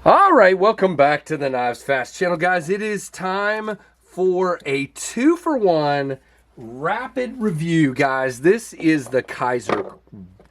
All right, welcome back to the Knives Fast channel, guys. It is time for a 2-for-1 rapid review, guys. This is the Kizer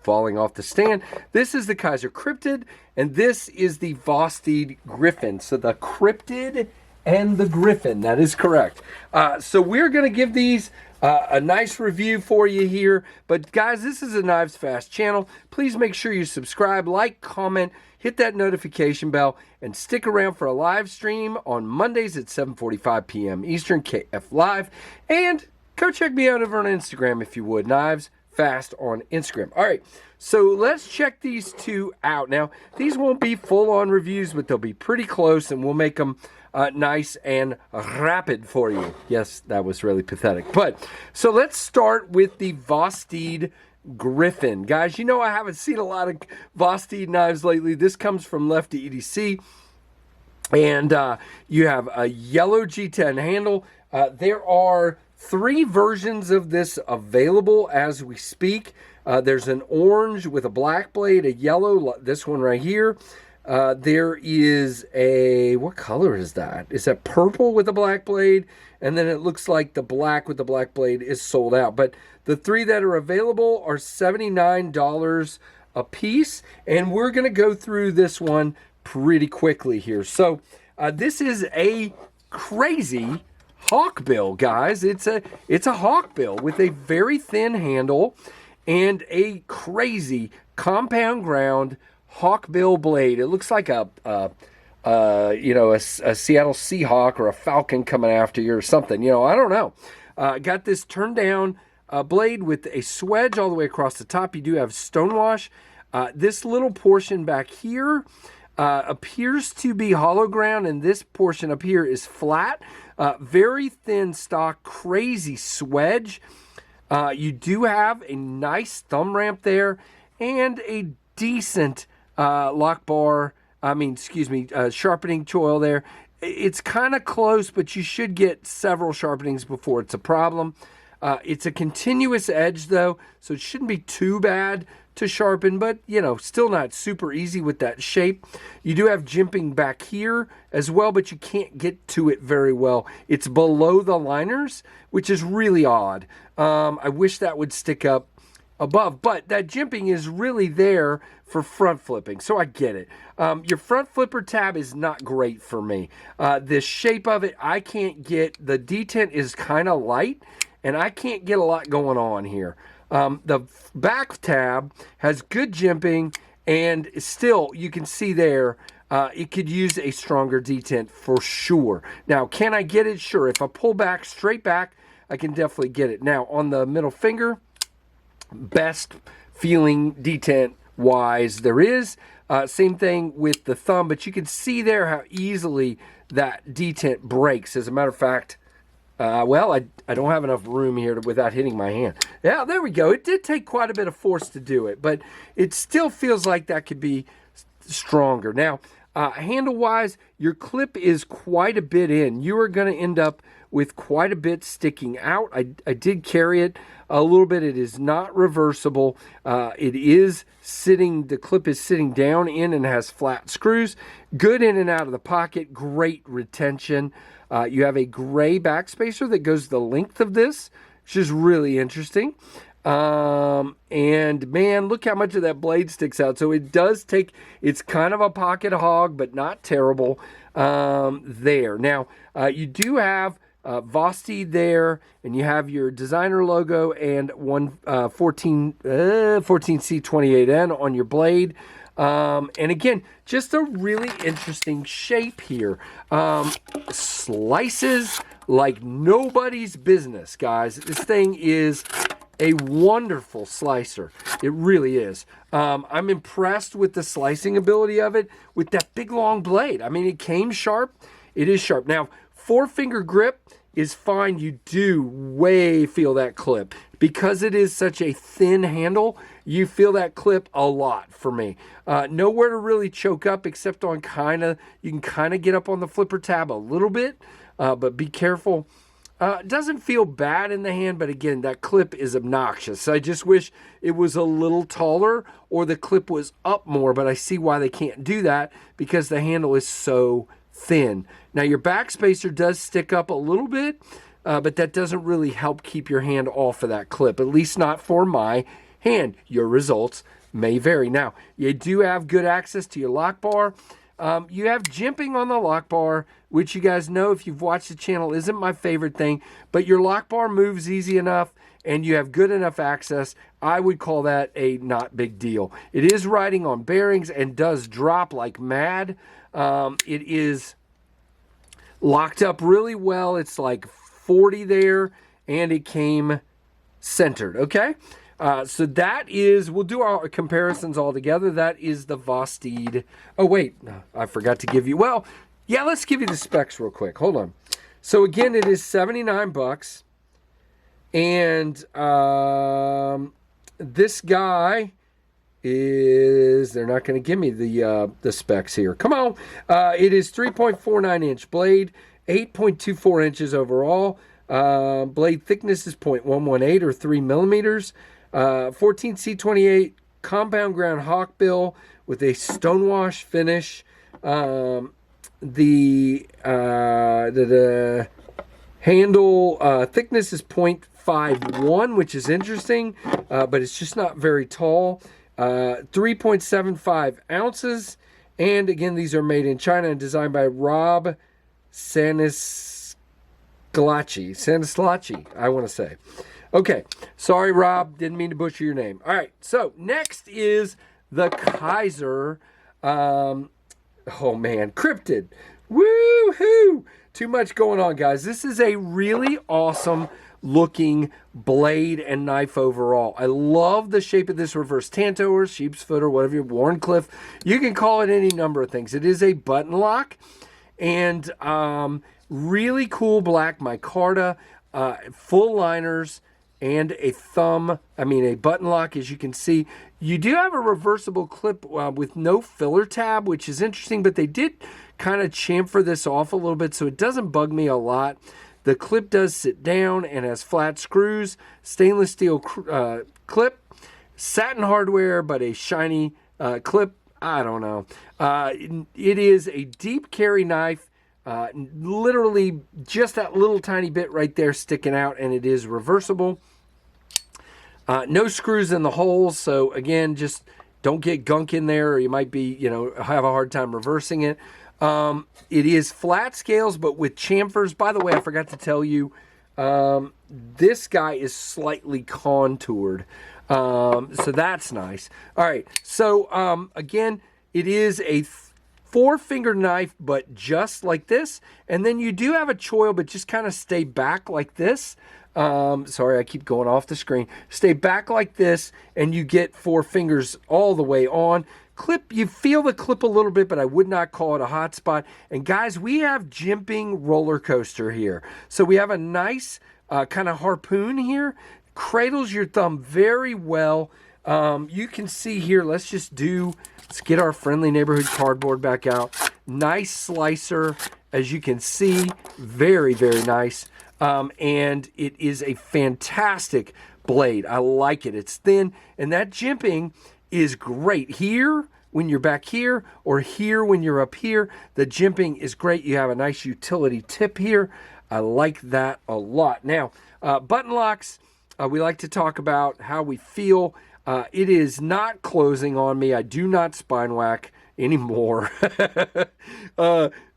falling off the stand. This is the Kizer Cryptid, and this is the Vosteed Griffin. So the Cryptid and the Griffin, that is correct. So we're going to give these a nice review for you here. But guys, this is a Knives Fast channel. Please make sure you subscribe, like, comment, hit that notification bell, and stick around for a live stream on Mondays at 7:45 p.m. Eastern, KF Live. And go check me out over on Instagram if you would. Knives Fast on Instagram. All right, so let's check these two out. Now, these won't be full-on reviews, but they'll be pretty close, and we'll make them nice and rapid for you. Yes, that was really pathetic. But so let's start with the Vosteed Griffin. Guys, you know I haven't seen a lot of Vosteed knives lately. This comes from Lefty EDC. And you have a yellow G10 handle. There are 3 versions of this available as we speak. There's an orange with a black blade, a yellow, this one right here. There is a, what color is that? Is that purple with a black blade? And then it looks like the black with the black blade is sold out. But the 3 that are available are $79 a piece. And we're going to go through this one pretty quickly here. So this is a crazy hawkbill, guys. It's a hawkbill with a very thin handle and a crazy compound ground hawkbill blade. It looks like a Seattle Seahawk or a Falcon coming after you or something. You know, I don't know. Got this turned down blade with a swedge all the way across the top. You do have stonewash. This little portion back here appears to be hollow ground, and this portion up here is flat. Very thin stock, crazy swedge. You do have a nice thumb ramp there and a decent sharpening choil there. It's kind of close, but you should get several sharpenings before it's a problem. It's a continuous edge though, so it shouldn't be too bad to sharpen, but you know, still not super easy with that shape. You do have jimping back here as well, but you can't get to it very well. It's below the liners, which is really odd. I wish that would stick up above, but that jimping is really there for front flipping, so I get it. Your front flipper tab is not great for me. The shape of it, I can't get. The detent is kind of light, and I can't get a lot going on here. The back tab has good jimping, and still, you can see there, it could use a stronger detent for sure. Now, can I get it? Sure. If I pull back, straight back, I can definitely get it. Now, on the middle finger, best feeling detent wise there is. Same thing with the thumb, but you can see there how easily that detent breaks. As a matter of fact, I don't have enough room here without hitting my hand. Yeah, there we go. It did take quite a bit of force to do it, but it still feels like that could be stronger. Now, handle-wise, your clip is quite a bit in. You are going to end up with quite a bit sticking out. I did carry it a little bit. It is not reversible. It is sitting, the clip is sitting down in and has flat screws. Good in and out of the pocket. Great retention. You have a gray backspacer that goes the length of this, which is really interesting. And man, look how much of that blade sticks out. So it does take, it's kind of a pocket hog, but not terrible there. Now, you do have Vosteed there, and you have your designer logo and 14C28N on your blade. And again, just a really interesting shape here. Slices like nobody's business, guys. This thing is a wonderful slicer. It really is. I'm impressed with the slicing ability of it with that big long blade. I mean, it came sharp. It is sharp. Now, 4-finger grip is fine. You do way feel that clip. Because it is such a thin handle, you feel that clip a lot for me. Nowhere to really choke up except on you can kind of get up on the flipper tab a little bit, but be careful Doesn't feel bad in the hand, but again, that clip is obnoxious. So I just wish it was a little taller or the clip was up more, but I see why they can't do that because the handle is so thin. Now your back spacer does stick up a little bit, but that doesn't really help keep your hand off of that clip, at least not for my hand. Your results may vary. Now, you do have good access to your lock bar. You have jimping on the lock bar, which you guys know if you've watched the channel isn't my favorite thing, but your lock bar moves easy enough and you have good enough access. I would call that a not big deal. It is riding on bearings and does drop like mad. It is locked up really well. It's like 40 there and it came centered, okay? So that is, we'll do our comparisons all together. That is the Vosteed. Oh, wait, I forgot to give you, well, yeah, let's give you the specs real quick. Hold on. So again, it is 79 bucks. And this guy is, they're not going to give me the specs here. Come on. It is 3.49 inch blade, 8.24 inches overall. Blade thickness is 0.118 or 3 millimeters. 14C28 compound ground hawkbill with a stonewash finish. The handle thickness is 0.51, which is interesting, but it's just not very tall. 3.75 ounces. And again, these are made in China and designed by Rob Stanislawski, I want to say. Okay, sorry, Rob. Didn't mean to butcher your name. All right, so next is the Kizer, oh man, Kryptid. Woo-hoo! Too much going on, guys. This is a really awesome looking blade and knife overall. I love the shape of this reverse tanto or sheep's foot or whatever, Warncliffe. You can call it any number of things. It is a button lock and really cool black micarta, full liners, and a a button lock, as you can see. You do have a reversible clip with no filler tab, which is interesting, but they did kind of chamfer this off a little bit, so it doesn't bug me a lot. The clip does sit down and has flat screws, stainless steel clip, satin hardware, but a shiny clip. I don't know. It is a deep carry knife, literally just that little tiny bit right there sticking out, and it is reversible. No screws in the holes, so again, just don't get gunk in there or you might be, have a hard time reversing it. It is flat scales, but with chamfers. By the way, I forgot to tell you, this guy is slightly contoured, so that's nice. All right, so again, it is a four-finger knife, but just like this. And then you do have a choil, but just kind of stay back like this. Sorry, I keep going off the screen. Stay back like this, and you get four fingers all the way on. Clip, you feel the clip a little bit, but I would not call it a hot spot. And guys, we have jimping roller coaster here. So we have a nice kind of harpoon here. Cradles your thumb very well. You can see here, let's get our friendly neighborhood cardboard back out. Nice slicer, as you can see, very, very nice. And it is a fantastic blade. I like it. It's thin, and that jimping is great here when you're back here or here when you're up here. The jimping is great. You have a nice utility tip here. I like that a lot. Now, button locks, we like to talk about how we feel. It is not closing on me. I do not spine whack anymore.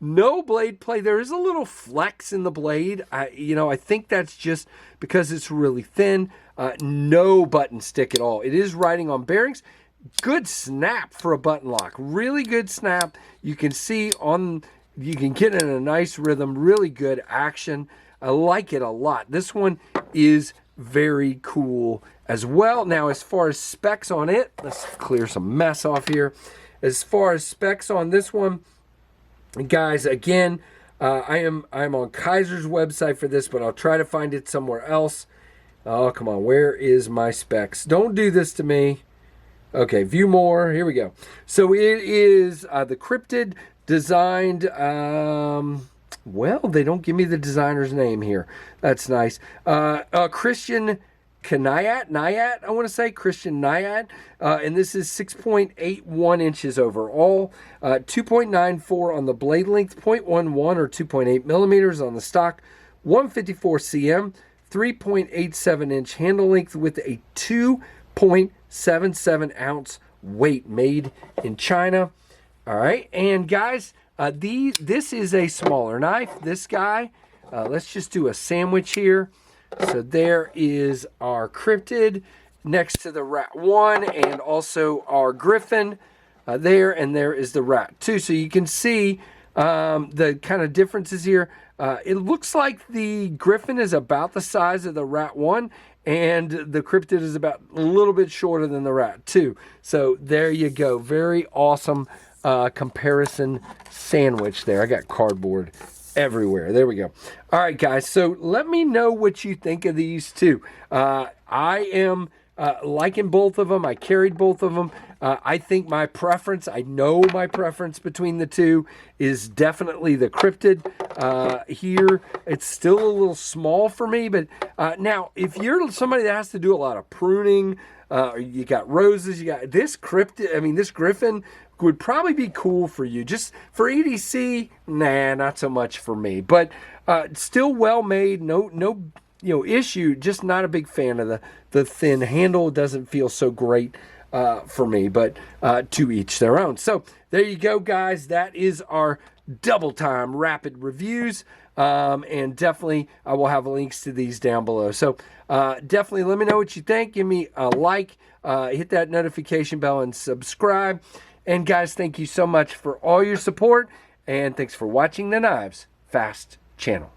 No blade play. There is a little flex in the blade. I think that's just because it's really thin. No button stick at all. It is riding on bearings. Good snap for a button lock. Really good snap. You can see you can get in a nice rhythm. Really good action. I like it a lot. This one is very cool as well. Now, as far as specs on it, let's clear some mess off here. As far as specs on this one, guys, again, I'm on Kaiser's website for this, but I'll try to find it somewhere else. Oh, come on. Where is my specs? Don't do this to me. Okay, view more. Here we go. So it is the Cryptid designed, Well, they don't give me the designer's name here. That's nice. Christian Nyat, I want to say, Christian Nyat. And this is 6.81 inches overall, 2.94 on the blade length, 0.11 or 2.8 millimeters on the stock, 154 cm, 3.87 inch handle length with a 2.77 ounce weight, made in China. All right, and guys, this is a smaller knife. This guy, let's just do a sandwich here. So there is our Cryptid next to the Rat 1 and also our Griffin there, and there is the Rat 2. So you can see the kind of differences here. It looks like the Griffin is about the size of the Rat 1, and the Cryptid is about a little bit shorter than the Rat 2. So there you go. Very awesome comparison sandwich there. I got cardboard everywhere. There we go. All right, guys. So let me know what you think of these two. I am liking both of them. I carried both of them. I think my preference, I know my preference between the two is definitely the Cryptid. Here, it's still a little small for me, but now, if you're somebody that has to do a lot of pruning, you got roses, you got this Cryptid, I mean, this Griffin would probably be cool for you. Just for EDC, nah, not so much for me. But still well made, no issue. Just not a big fan of the thin handle. It doesn't feel so great for me. But to each their own. So there you go, guys. That is our double time rapid reviews. And definitely I will have links to these down below. So definitely let me know what you think. Give me a like, hit that notification bell, and subscribe. And guys, thank you so much for all your support, and thanks for watching the Knives Fast channel.